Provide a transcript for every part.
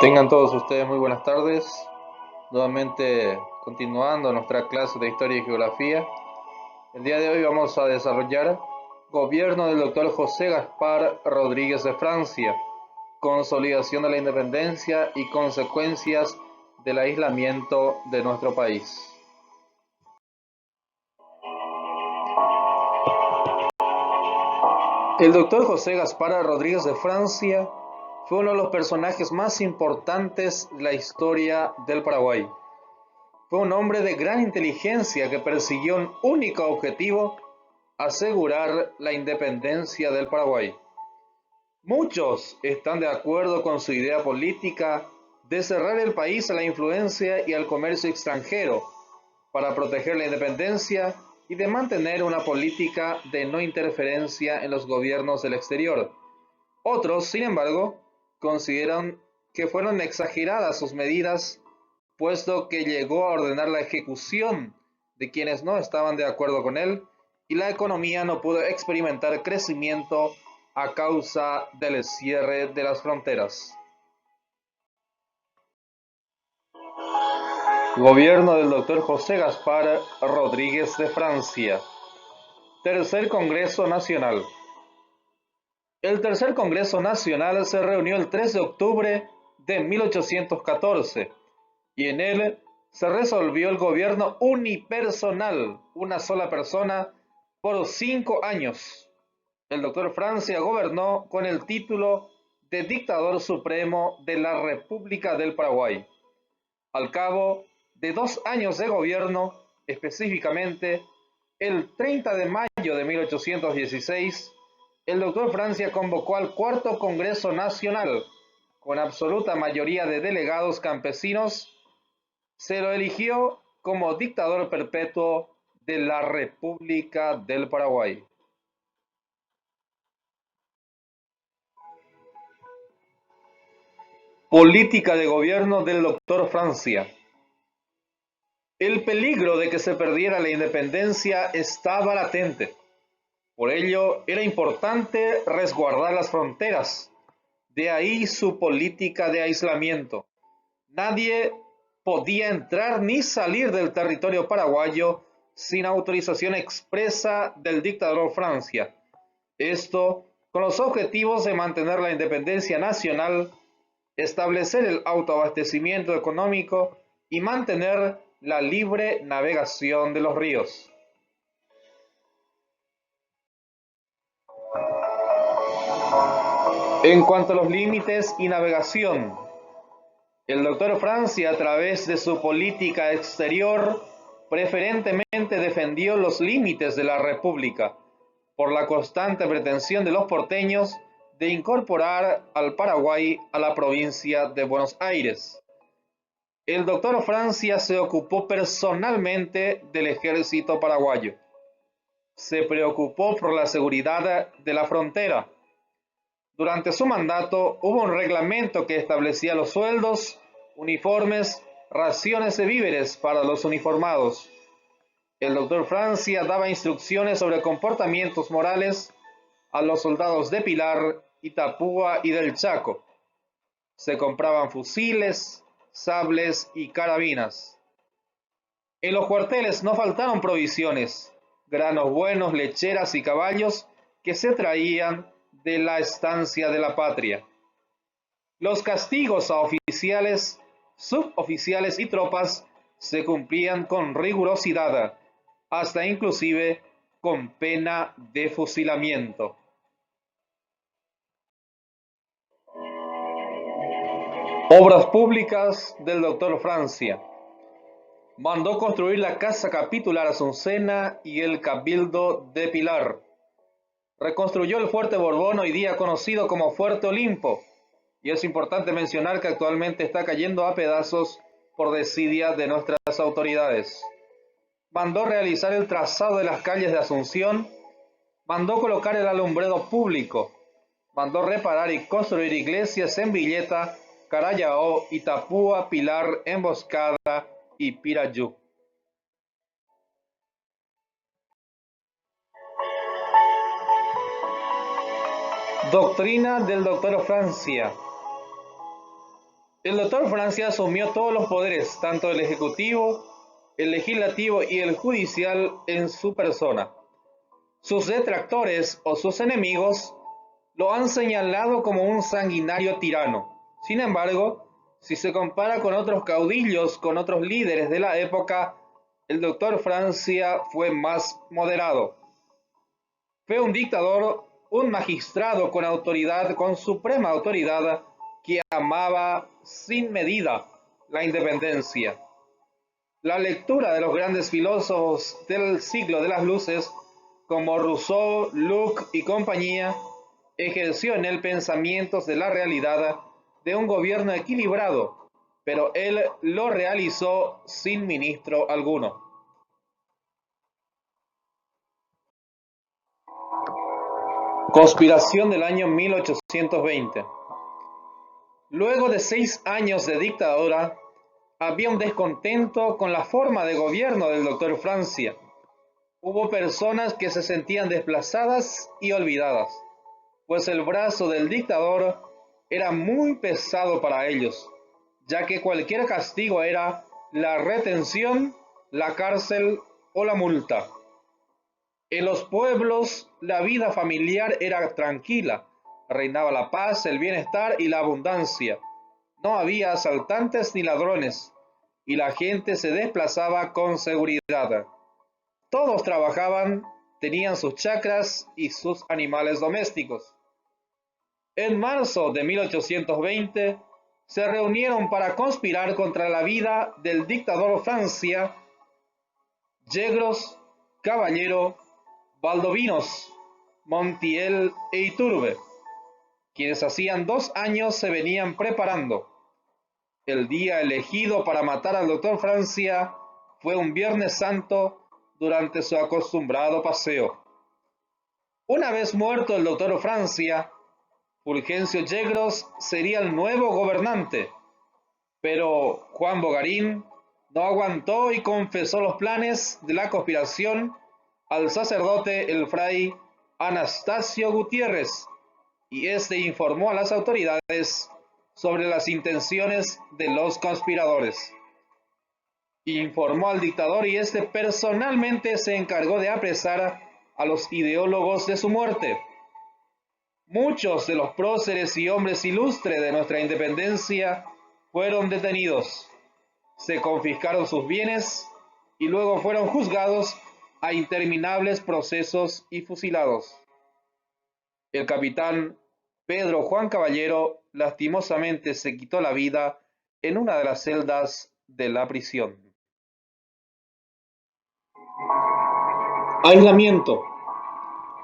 Tengan todos ustedes muy buenas tardes. Nuevamente continuando nuestra clase de Historia y Geografía. El día de hoy vamos a desarrollar Gobierno del Dr. José Gaspar Rodríguez de Francia, consolidación de la independencia y consecuencias del aislamiento de nuestro país. El Dr. José Gaspar Rodríguez de Francia fue uno de los personajes más importantes de la historia del Paraguay. Fue un hombre de gran inteligencia que persiguió un único objetivo: asegurar la independencia del Paraguay. Muchos están de acuerdo con su idea política de cerrar el país a la influencia y al comercio extranjero para proteger la independencia y de mantener una política de no interferencia en los gobiernos del exterior. Otros, sin embargo, consideran que fueron exageradas sus medidas, puesto que llegó a ordenar la ejecución de quienes no estaban de acuerdo con él y la economía no pudo experimentar crecimiento a causa del cierre de las fronteras. Gobierno del Dr. José Gaspar Rodríguez de Francia. Tercer Congreso Nacional. El Tercer Congreso Nacional se reunió el 3 de octubre de 1814 y en él se resolvió el gobierno unipersonal, una sola persona, por 5 años. El doctor Francia gobernó con el título de dictador supremo de la República del Paraguay. Al cabo de 2 años de gobierno, específicamente el 30 de mayo de 1816, el doctor Francia convocó al Cuarto Congreso Nacional con absoluta mayoría de delegados campesinos. Se lo eligió como dictador perpetuo de la República del Paraguay. Política de gobierno del doctor Francia. El peligro de que se perdiera la independencia estaba latente. Por ello, era importante resguardar las fronteras. De ahí su política de aislamiento. Nadie podía entrar ni salir del territorio paraguayo sin autorización expresa del dictador Francia. Esto con los objetivos de mantener la independencia nacional, establecer el autoabastecimiento económico y mantener la libre navegación de los ríos. En cuanto a los límites y navegación, el doctor Francia, a través de su política exterior, preferentemente defendió los límites de la República, por la constante pretensión de los porteños de incorporar al Paraguay a la provincia de Buenos Aires. El doctor Francia se ocupó personalmente del ejército paraguayo. Se preocupó por la seguridad de la frontera. Durante su mandato hubo un reglamento que establecía los sueldos, uniformes, raciones de víveres para los uniformados. El doctor Francia daba instrucciones sobre comportamientos morales a los soldados de Pilar, Itapúa y del Chaco. Se compraban fusiles, sables y carabinas. En los cuarteles no faltaron provisiones, granos buenos, lecheras y caballos que se traían de la estancia de la patria. Los castigos a oficiales, suboficiales y tropas se cumplían con rigurosidad, hasta inclusive con pena de fusilamiento. Obras públicas del doctor Francia. Mandó construir la Casa Capitular Azucena y el Cabildo de Pilar. Reconstruyó el Fuerte Borbón, hoy día conocido como Fuerte Olimpo, y es importante mencionar que actualmente está cayendo a pedazos por desidia de nuestras autoridades. Mandó realizar el trazado de las calles de Asunción, mandó colocar el alumbrado público, mandó reparar y construir iglesias en Villeta, Carayao, Itapúa, Pilar, Emboscada y Pirayú. Doctrina del doctor Francia. El doctor Francia asumió todos los poderes, tanto el ejecutivo, el legislativo y el judicial en su persona. Sus detractores o sus enemigos lo han señalado como un sanguinario tirano. Sin embargo, si se compara con otros caudillos, con otros líderes de la época, el doctor Francia fue más moderado. Fue un dictador, un magistrado con autoridad, con suprema autoridad, que amaba sin medida la independencia. La lectura de los grandes filósofos del siglo de las luces, como Rousseau, Locke y compañía, ejerció en él pensamientos de la realidad de un gobierno equilibrado, pero él lo realizó sin ministro alguno. Conspiración del año 1820. Luego de 6 años de dictadura, había un descontento con la forma de gobierno del doctor Francia. Hubo personas que se sentían desplazadas y olvidadas, pues el brazo del dictador era muy pesado para ellos, ya que cualquier castigo era la retención, la cárcel o la multa. En los pueblos la vida familiar era tranquila, reinaba la paz, el bienestar y la abundancia. No había asaltantes ni ladrones, y la gente se desplazaba con seguridad. Todos trabajaban, tenían sus chacras y sus animales domésticos. En marzo de 1820 se reunieron para conspirar contra la vida del dictador Francia Yegros, Caballero, Valdovinos, Montiel e Iturbe, quienes hacían 2 años se venían preparando. El día elegido para matar al doctor Francia fue un Viernes Santo durante su acostumbrado paseo. Una vez muerto el doctor Francia, Fulgencio Yegros sería el nuevo gobernante, pero Juan Bogarín no aguantó y confesó los planes de la conspiración al sacerdote el fray Anastasio Gutiérrez, y este informó a las autoridades sobre las intenciones de los conspiradores. Informó al dictador y este personalmente se encargó de apresar a los ideólogos de su muerte. Muchos de los próceres y hombres ilustres de nuestra independencia fueron detenidos, se confiscaron sus bienes y luego fueron juzgados a interminables procesos y fusilados. El capitán Pedro Juan Caballero lastimosamente se quitó la vida en una de las celdas de la prisión. Aislamiento.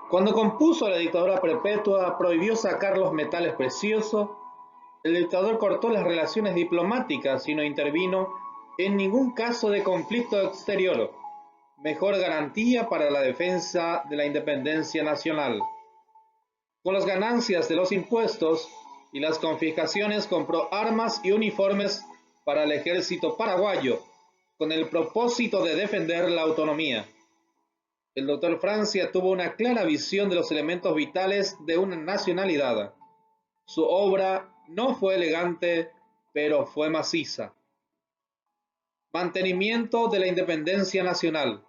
Cuando compuso la dictadura perpetua, prohibió sacar los metales preciosos, el dictador cortó las relaciones diplomáticas y no intervino en ningún caso de conflicto exterior, mejor garantía para la defensa de la independencia nacional. Con las ganancias de los impuestos y las confiscaciones compró armas y uniformes para el ejército paraguayo, con el propósito de defender la autonomía. El doctor Francia tuvo una clara visión de los elementos vitales de una nacionalidad. Su obra no fue elegante, pero fue maciza. Mantenimiento de la independencia nacional.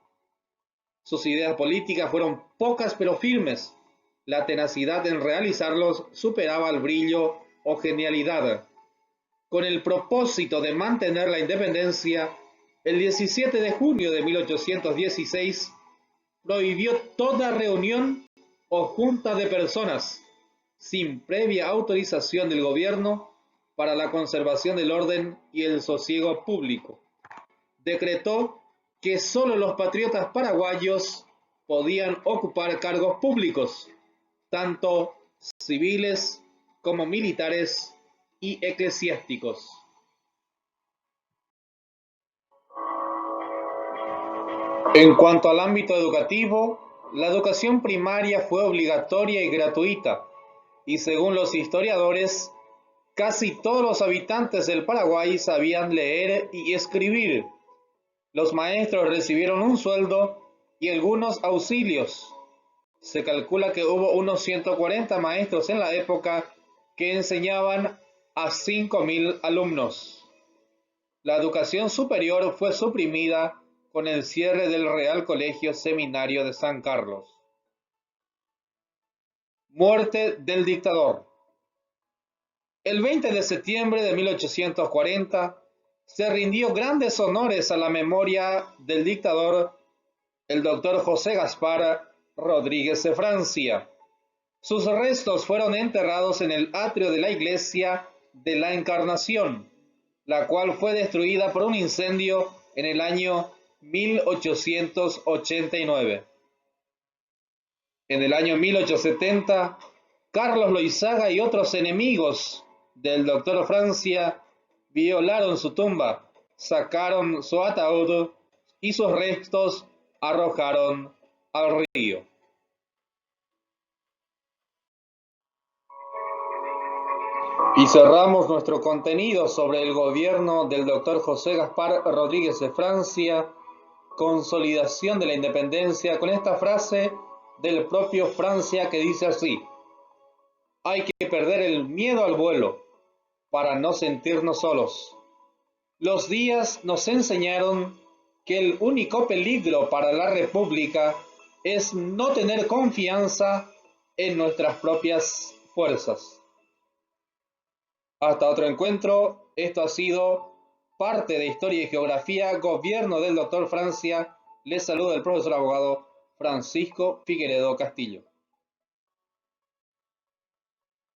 Sus ideas políticas fueron pocas pero firmes. La tenacidad en realizarlos superaba el brillo o genialidad. Con el propósito de mantener la independencia, el 17 de junio de 1816 prohibió toda reunión o junta de personas sin previa autorización del gobierno para la conservación del orden y el sosiego público. Decretó que solo los patriotas paraguayos podían ocupar cargos públicos, tanto civiles como militares y eclesiásticos. En cuanto al ámbito educativo, la educación primaria fue obligatoria y gratuita, y según los historiadores, casi todos los habitantes del Paraguay sabían leer y escribir. Los maestros recibieron un sueldo y algunos auxilios. Se calcula que hubo unos 140 maestros en la época que enseñaban a 5.000 alumnos. La educación superior fue suprimida con el cierre del Real Colegio Seminario de San Carlos. Muerte del dictador. El 20 de septiembre de 1840 se rindió grandes honores a la memoria del dictador, el doctor José Gaspar Rodríguez de Francia. Sus restos fueron enterrados en el atrio de la iglesia de la Encarnación, la cual fue destruida por un incendio en el año 1889. En el año 1870, Carlos Loizaga y otros enemigos del doctor Francia violaron su tumba, sacaron su ataúd y sus restos arrojaron al río. Y cerramos nuestro contenido sobre el gobierno del doctor José Gaspar Rodríguez de Francia, consolidación de la independencia, con esta frase del propio Francia que dice así: hay que perder el miedo al vuelo para no sentirnos solos. Los días nos enseñaron que el único peligro para la República es no tener confianza en nuestras propias fuerzas. Hasta otro encuentro. Esto ha sido parte de Historia y Geografía, Gobierno del Dr. Francia. Les saluda el profesor abogado Francisco Figueredo Castillo.